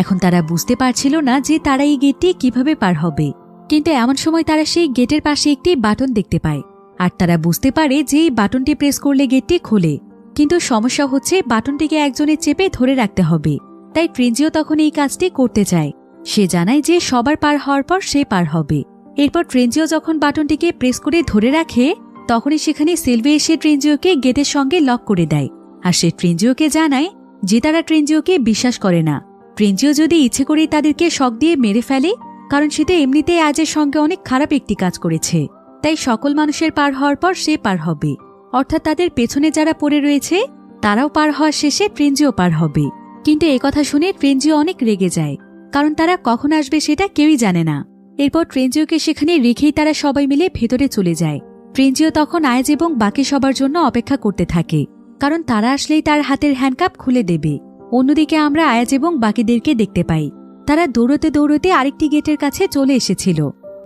Speaker 1: এখন তারা বুঝতে পারছিল না যে তারা এই গেটটি কিভাবে পার হবে। কিন্তু এমন সময় তারা সেই গেটের পাশে একটি বাটন দেখতে পায়, আর তারা বুঝতে পারে যে এই বাটনটি প্রেস করলে গেটটি খোলে। কিন্তু সমস্যা হচ্ছে বাটনটিকে একজনের চেপে ধরে রাখতে হবে। তাই ট্রেনজিও তখন এই কাজটি করতে চায়। সে জানায় যে সবার পার হওয়ার পর সে পার হবে। এরপর ট্রেনজিও যখন বাটনটিকে প্রেস করে ধরে রাখে, তখনই সেখানে সিলভি এসে ট্রেনজিওকে গেটের সঙ্গে লক করে দেয়। আর সে ট্রেনজিওকে জানায় যে তারা ট্রেনজিওকে বিশ্বাস করে না। ট্রেনজিও যদি ইচ্ছে করেই তাদেরকে শক দিয়ে মেরে ফেলে, কারণ সে তো এমনিতেই আজের সঙ্গে অনেক খারাপ একটি কাজ করেছে, তাই সকল মানুষের পার হওয়ার পর সে পার হবে, অর্থাৎ তাদের পেছনে যারা পড়ে রয়েছে তারাও পার হওয়ার শেষে ট্রেনজিও পার হবে। কিন্তু একথা শুনে ট্রেনজিও অনেক রেগে যায়, কারণ তারা কখন আসবে সেটা কেউই জানে না। এরপর ট্রেনজিওকে সেখানে রেখেই তারা সবাই মিলে ভেতরে চলে যায়। ট্রেনজিও তখন আয়াজ এবং বাকি সবার জন্য অপেক্ষা করতে থাকে, কারণ তারা আসলেই তার হাতের হ্যান্ডকাপ খুলে দেবে। অন্যদিকে আমরা আয়াজ এবং বাকিদেরকে দেখতে পাই তারা দৌড়তে দৌড়তে আরেকটি গেটের কাছে চলে এসেছিল,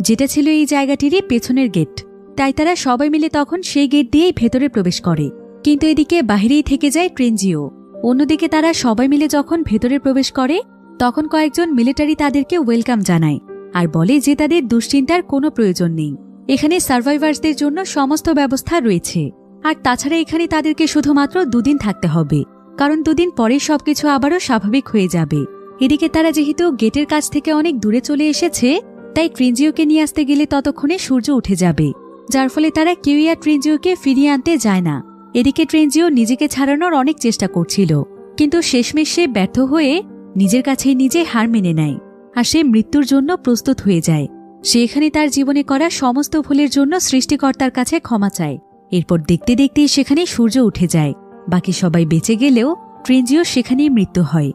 Speaker 1: যেটা ছিল এই জায়গাটিরই পেছনের গেট। তাই তারা সবাই মিলে তখন সেই গেট দিয়েই ভেতরে প্রবেশ করে। কিন্তু এদিকে বাহিরেই থেকে যায় ট্রেনজিও। অন্যদিকে তারা সবাই মিলে যখন ভেতরে প্রবেশ করে, তখন কয়েকজন মিলিটারি তাদেরকে ওয়েলকাম জানায় আর বলে যে তাদের দুশ্চিন্তার কোনো প্রয়োজন নেই, এখানে সার্ভাইভার্সদের জন্য সমস্ত ব্যবস্থা রয়েছে। আর তাছাড়া এখানে তাদেরকে শুধুমাত্র 2 দিন থাকতে হবে, কারণ 2 দিন পরে সবকিছু আবারও স্বাভাবিক হয়ে যাবে। এদিকে তারা যেহেতু গেটের কাছ থেকে অনেক দূরে চলে এসেছে, তাই ট্রেনজিওকে নিয়ে আসতে গেলে ততক্ষণে সূর্য উঠে যাবে, যার ফলে তারা কেউই আর ট্রেনজিওকে ফিরিয়ে আনতে যায় না। এদিকে ট্রেনজিও নিজেকে ছাড়ানোর অনেক চেষ্টা করছিল, কিন্তু শেষমেশ সে ব্যর্থ হয়ে নিজের কাছেই নিজে হার মেনে নেয়, আর সে মৃত্যুর জন্য প্রস্তুত হয়ে যায়। সে এখানে তার জীবনে করা সমস্ত ভুলের জন্য সৃষ্টিকর্তার কাছে ক্ষমা চায়। এরপর দেখতে দেখতে সেখানে সূর্য উঠে যায়। বাকি সবাই বেঁচে গেলেও ট্রেনজিও সেখানেই মৃত্যু হয়।